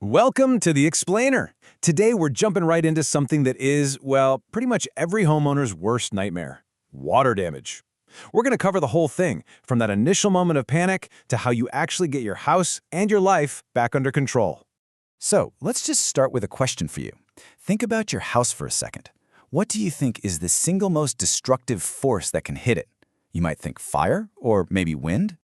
Welcome to The Explainer. Today we're jumping right into something that is, well, pretty much every homeowner's worst nightmare: water damage. We're going to cover the whole thing, from that initial moment of panic to how you actually get your house and your life back under control. So, let's just start with a question for you. Think about your house for a second. What do you think is the single most destructive force that can hit it? You might think fire, or maybe wind?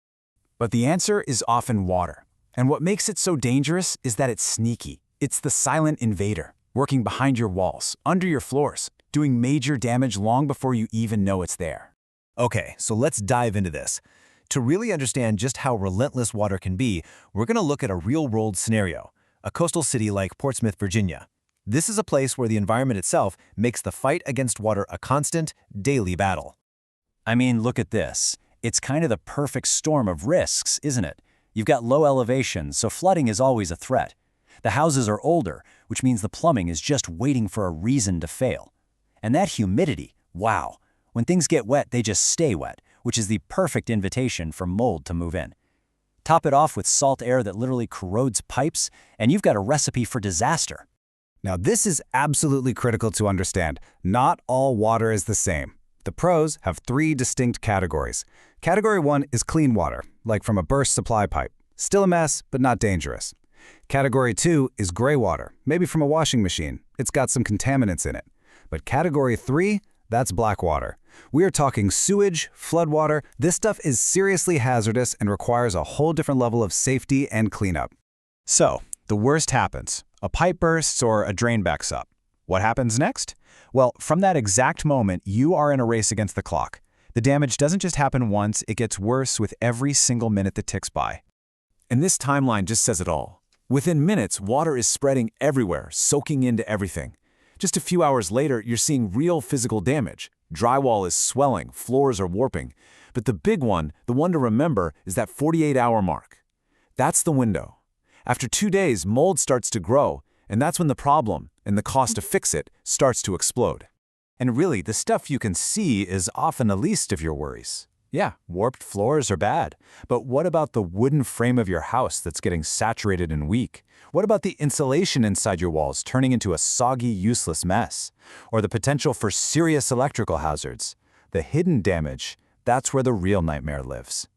But the answer is often water. And what makes it so dangerous is that it's sneaky. It's the silent invader, working behind your walls, under your floors, doing major damage long before you even know it's there. Okay, so let's dive into this. To really understand just how relentless water can be, we're going to look at a real-world scenario, a coastal city like Portsmouth, Virginia. This is a place where the environment itself makes the fight against water a constant, daily battle. I mean, look at this. It's kind of the perfect storm of risks, isn't it? You've got low elevation, so flooding is always a threat. The houses are older, which means the plumbing is just waiting for a reason to fail. And that humidity, wow. When things get wet, they just stay wet, which is the perfect invitation for mold to move in. Top it off with salt air that literally corrodes pipes, and you've got a recipe for disaster. Now, this is absolutely critical to understand. Not all water is the same. The pros have three distinct categories. Category 1 is clean water, like from a burst supply pipe. Still a mess, but not dangerous. Category 2 is gray water, maybe from a washing machine. It's got some contaminants in it. But Category 3, that's black water. We are talking sewage, floodwater. This stuff is seriously hazardous and requires a whole different level of safety and cleanup. So, the worst happens. A pipe bursts or a drain backs up. What happens next? Well, from that exact moment, you are in a race against the clock. The damage doesn't just happen once, it gets worse with every single minute that ticks by. And this timeline just says it all. Within minutes, water is spreading everywhere, soaking into everything. Just a few hours later, you're seeing real physical damage. Drywall is swelling, floors are warping. But the big one, the one to remember, is that 48-hour mark. That's the window. After 2 days, mold starts to grow, and that's when the problem, and the cost to fix it, starts to explode. And really, the stuff you can see is often the least of your worries. Yeah, warped floors are bad. But what about the wooden frame of your house that's getting saturated and weak? What about the insulation inside your walls turning into a soggy, useless mess? Or the potential for serious electrical hazards? The hidden damage, that's where the real nightmare lives.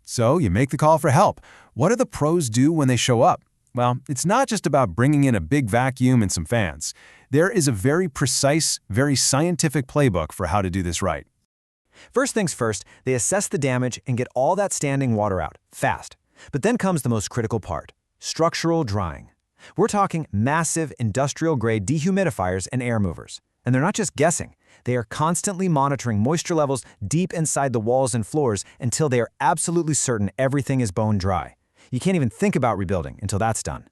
So you make the call for help. What do the pros do when they show up? Well, it's not just about bringing in a big vacuum and some fans. There is a very precise, very scientific playbook for how to do this right. First things first, they assess the damage and get all that standing water out, fast. But then comes the most critical part: structural drying. We're talking massive industrial-grade dehumidifiers and air movers. And they're not just guessing. They are constantly monitoring moisture levels deep inside the walls and floors until they are absolutely certain everything is bone dry. You can't even think about rebuilding until that's done.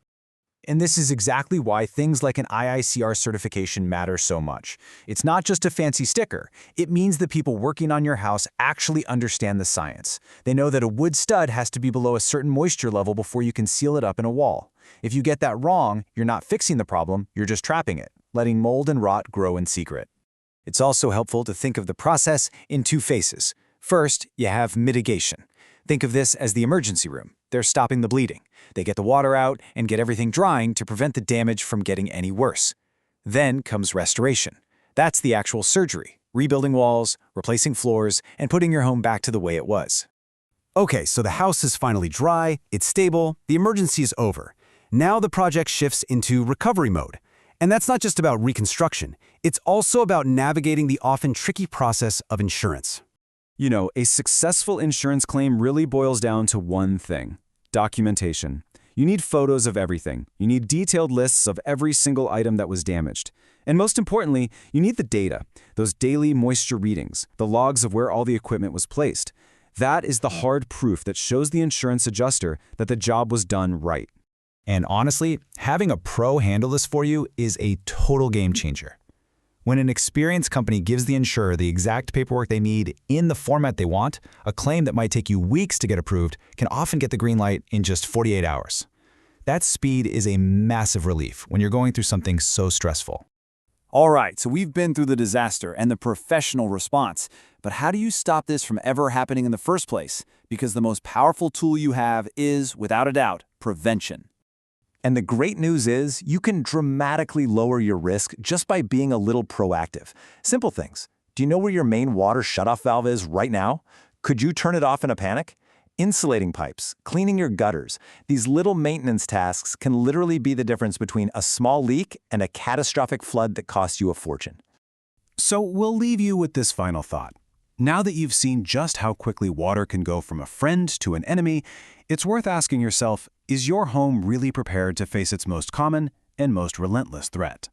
And this is exactly why things like an IICR certification matter so much. It's not just a fancy sticker. It means the people working on your house actually understand the science. They know that a wood stud has to be below a certain moisture level before you can seal it up in a wall. If you get that wrong, you're not fixing the problem, you're just trapping it, letting mold and rot grow in secret. It's also helpful to think of the process in two phases. First, you have mitigation. Think of this as the emergency room. They're stopping the bleeding. They get the water out and get everything drying to prevent the damage from getting any worse. Then comes restoration. That's the actual surgery, rebuilding walls, replacing floors, and putting your home back to the way it was. Okay, so the house is finally dry, it's stable, the emergency is over. Now the project shifts into recovery mode. And that's not just about reconstruction. It's also about navigating the often tricky process of insurance. You know, a successful insurance claim really boils down to one thing: documentation. You need photos of everything. You need detailed lists of every single item that was damaged. And most importantly, you need the data, those daily moisture readings, the logs of where all the equipment was placed. That is the hard proof that shows the insurance adjuster that the job was done right. And honestly, having a pro handle this for you is a total game changer. When an experienced company gives the insurer the exact paperwork they need in the format they want, a claim that might take you weeks to get approved can often get the green light in just 48 hours. That speed is a massive relief when you're going through something so stressful. All right, so we've been through the disaster and the professional response, but how do you stop this from ever happening in the first place? Because the most powerful tool you have is, without a doubt, prevention. And the great news is you can dramatically lower your risk just by being a little proactive. Simple things. Do you know where your main water shutoff valve is right now? Could you turn it off in a panic? Insulating pipes, cleaning your gutters. These little maintenance tasks can literally be the difference between a small leak and a catastrophic flood that costs you a fortune. So we'll leave you with this final thought. Now that you've seen just how quickly water can go from a friend to an enemy, it's worth asking yourself, is your home really prepared to face its most common and most relentless threat?